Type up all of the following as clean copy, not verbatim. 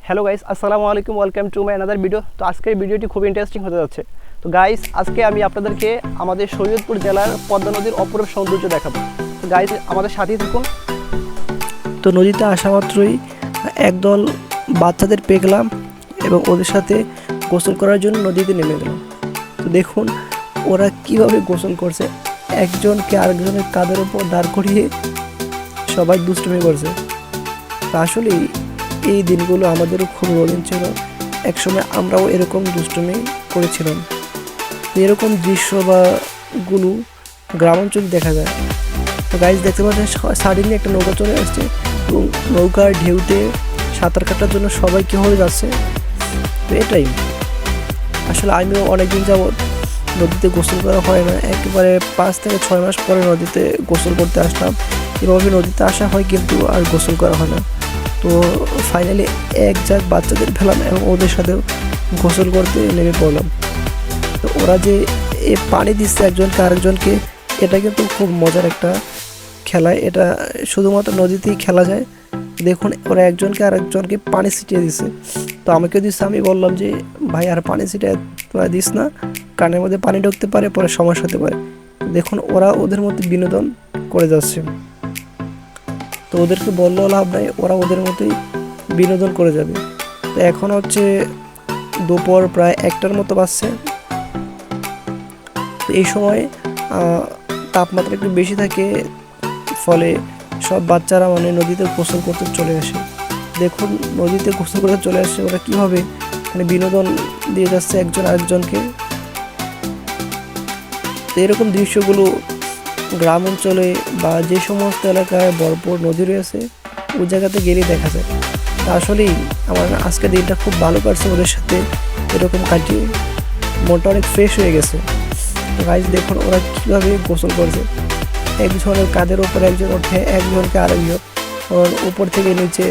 Hello guys, আসসালামু আলাইকুম। Welcome to my another video. তো আজকের ভিডিওটি খুব ইন্টারেস্টিং হতে যাচ্ছে। তো গাইস, আজকে আমি আপনাদেরকে আমাদের শরীয়তপুর জেলার পদ্মা নদীর অপরূপ সৌন্দর্য দেখাবো। তো গাইস, আমাদের সাথেই থাকুন। তো নদীতে আসা মাত্রই একদল বাচ্চাদের পেলাম এবং ওদের সাথে গোসল করার জন্য নদীতে নেমে গেলাম। তো দেখুন ওরা কিভাবে গোসল করছে, একজনকে আরেকজনের কাঁধের ওপর দাঁড় করিয়ে সবাই দুষ্টুমি করছে। তা আসলেই এই দিনগুলো আমাদেরও খুব রঙিন ছিল। একসময় আমরাও এরকম দুষ্টুমি করেছিলাম। এরকম দৃশ্য বা গুলো গ্রাম অঞ্চলে দেখা যায়। তো গাইজ দেখতে পাচ্ছেন সাডেনলি একটা নৌকা চলে আসছে এবং নৌকার ঢেউতে সাঁতার কাটার জন্য সবাই কীভাবে যাচ্ছে। তো এটাই আসলে আমিও অনেকদিন যাবৎ নদীতে গোসল করা হয় না, একেবারে 5 থেকে 6 মাস পরে নদীতে গোসল করতে আসলাম। এভাবে নদীতে আসা হয় কিন্তু আর গোসল করা হয় না। তো ফাইনালি এক ঝাঁক বাচ্চাদের ফেলাম এবং ওদের সাথেও গোসল করতে নেমে পড়লাম। তো ওরা যে পানি দিচ্ছে একজনকে আরেকজনকে, এটা কিন্তু খুব মজার একটা খেলা। এটা শুধুমাত্র নদীতেই খেলা যায়। দেখুন ওরা একজনকে আরেকজনকে পানি ছিটিয়ে দিচ্ছে। তো আমাকে দিচ্ছে, আমি বললাম যে ভাই আর পানি ছিটিয়ে তোরা দিস না, কানের মধ্যে পানি ঢুকতে পারে, পরে সমস্যা হতে পারে। দেখুন ওরা ওদের মধ্যে বিনোদন করে যাচ্ছে। তো ওদেরকে বললেও লাভ নাই, ওরা ওদের মতোই বিনোদন করে যাবে। তো এখন হচ্ছে দুপুর প্রায় 1টার মতো বাজছে। তো এই সময় তাপমাত্রা একটু বেশি থাকে, ফলে সব বাচ্চারা নদীতে গোসল করতে চলে আসে। দেখুন নদীতে গোসল করতে চলে আসে ওরা কীভাবে বিনোদন দিয়ে যাচ্ছে একজন আরেকজনকে। তো এরকম দৃশ্যগুলো গ্রাম অঞ্চলে বা যে সমস্ত এলাকায় ভরপুর নদী রয়েছে ওই জায়গাতে গেলেই দেখা যায়। তা আসলেই আমার আজকের দিনটা খুব ভালো কাটছে ওদের সাথে এরকম কাটিয়ে, মনটা অনেক ফ্রেশ হয়ে গেছে। তো গাইজ দেখুন ওরা কীভাবে গোসল করছে, একজনের কাঁধের ওপর একজন ওঠে, একজনকে আরেকজন ওর উপর থেকে নিচে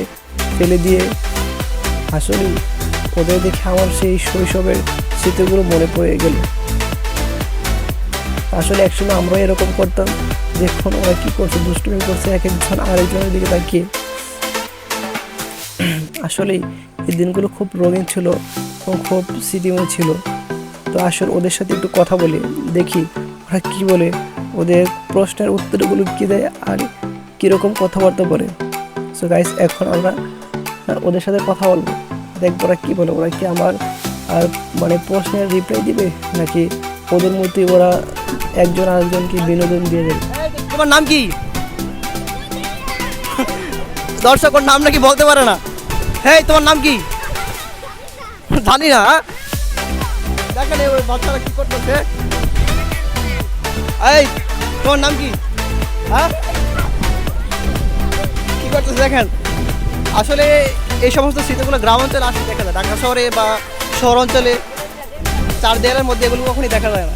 ফেলে দিয়ে। আসলে ওদের দেখে আমার সেই শৈশবের স্মৃতিগুলো মনে পড়ে গেল। আসলে একসময় আমরা এরকম করতাম। দেখুন ওরা কি করছে, দুষ্টুমি করছে এক একজন আরেকজনের দিকে তাকিয়ে। আসলে এই দিনগুলো খুব রঙিন ছিল এবং খুব স্মৃতিময় ছিল। তো আসলে ওদের সাথে একটু কথা বলি, দেখি ওরা কি বলে, ওদের প্রশ্নের উত্তরগুলো কী দেয় আর কীরকম কথাবার্তা বলে। সো গাইস, এখন আমরা ওদের সাথে কথা বলবো, দেখবো ওরা কী বলে। ওরা কি আমার আর প্রশ্নের রিপ্লাই দিবে, নাকি ওদের মধ্যে ওরা একজন আরেকজনকে বিনোদন দিয়ে দেবে। তোমার নাম কি? দর্শক ওর নাম নাকি বলতে পারে না। হ্যাঁ, তোমার নাম কি? জানি না। দেখেন ওই বাচ্চারা কি করতেছে। এই তোমার নাম কি? হ্যাঁ, কি করতেছে দেখেন। আসলে এই সমস্ত স্মৃতিগুলো গ্রাম অঞ্চলে আসলে দেখা যায়, ঢাকা শহরে বা শহর অঞ্চলে চার দেয়ালের মধ্যে এগুলো কখনই দেখা যায় না।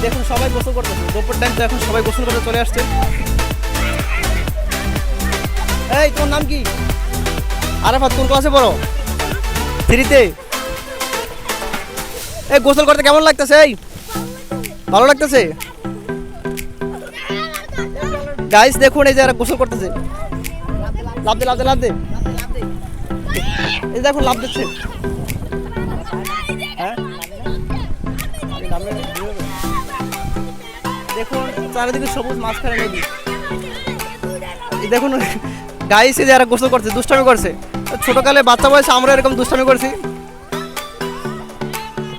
দেখুন সবাই গোসল করতেছে, দুপুর টাইম তো এখন সবাই গোসল করতে চলে আসছে। এই তোমার নাম কি? আরাফাত, কোন ক্লাসে পড়ো? 3-তে। এই গোসল করতে কেমন লাগতেছে? এই ভালো লাগতেছে? গাইস দেখুন এই যে এরা গোসল করতেছে, লাভ দে লাভ দে লাভ দে। এই দেখুন লাভ দিচ্ছে। হ্যাঁ দেখুন চারিদিকে সবুজ, মাঝখানে নদী। এই দেখুন গাইস এই যে এরা গোসল করছে, দুষ্টামি করছে। ছোটকালে বাচ্চা বয়সে আমরা এরকম দুষ্টামি করছি।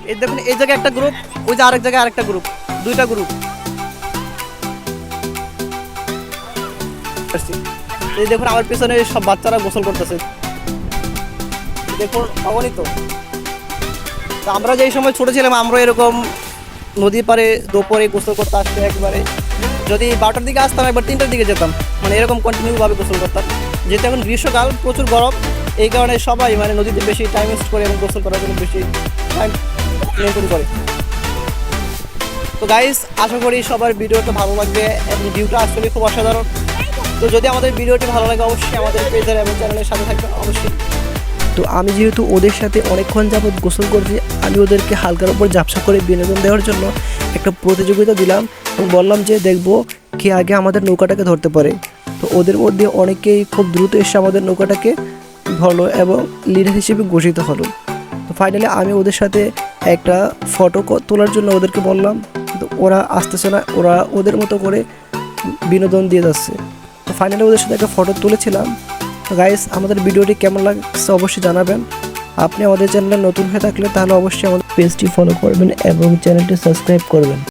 এই দেখুন এই জায়গায় একটা গ্রুপ, ওই যে আরেক জায়গায় আরেকটা গ্রুপ, দুইটা গ্রুপ। এই দেখুন আমার পিছনে সব বাচ্চারা গোসল করতেছে, দেখুন অগণিত। তো আমরা যেই সময় ছোট ছিলাম আমরা এরকম নদীর পাড়ে দুপুরে গোসল করতে আসতে, একবারে যদি 12টার দিকে আসতাম একবার 3টার দিকে যেতাম, কন্টিনিউ ভাবে গোসল করতাম। যেহেতু এখন গ্রীষ্মকাল, প্রচুর গরম, এই কারণে সবাই নদীতে বেশি টাইম ওয়েস্ট করে এবং গোসল করার জন্য বেশি টাইম মেনটেন করে। তো গাইস, আশা করি সবার ভিডিওটা ভালো লাগবে এবং ভিউটা আসলে খুব অসাধারণ। তো যদি আমাদের ভিডিওটি ভালো লাগে অবশ্যই আমাদের পেজের এবং চ্যানেলের সাথে থাকবেন অবশ্যই। তো আমি যেহেতু ওদের সাথে অনেকক্ষণ যাবৎ গোসল করছি, আমি ওদেরকে হালকার ওপর ঝাপসা করে বিনোদন দেওয়ার জন্য একটা প্রতিযোগিতা দিলাম এবং বললাম যে দেখবো কে আগে আমাদের নৌকাটাকে ধরতে পারে। তো ওদের মধ্যে অনেকেই খুব দ্রুত এসে আমাদের নৌকাটাকে হলো এবং লিডার হিসেবে ঘোষিত হলো। তো ফাইনালি আমি ওদের সাথে একটা ফটো তোলার জন্য ওদেরকে বললাম, কিন্তু ওরা আসতেছে না, ওরা ওদের মতো করে বিনোদন দিয়ে যাচ্ছে। তো ফাইনালি ওদের সাথে একটা ফটো তুলেছিলাম। তো গাইস, আমাদের ভিডিওটি কেমন লাগছে অবশ্যই জানাবেন। আপনি আমাদের চ্যানেলে নতুন হয়ে থাকলে তাহলে অবশ্যই আমাদের পেজটি ফলো করবেন এবং চ্যানেলটি সাবস্ক্রাইব করবেন।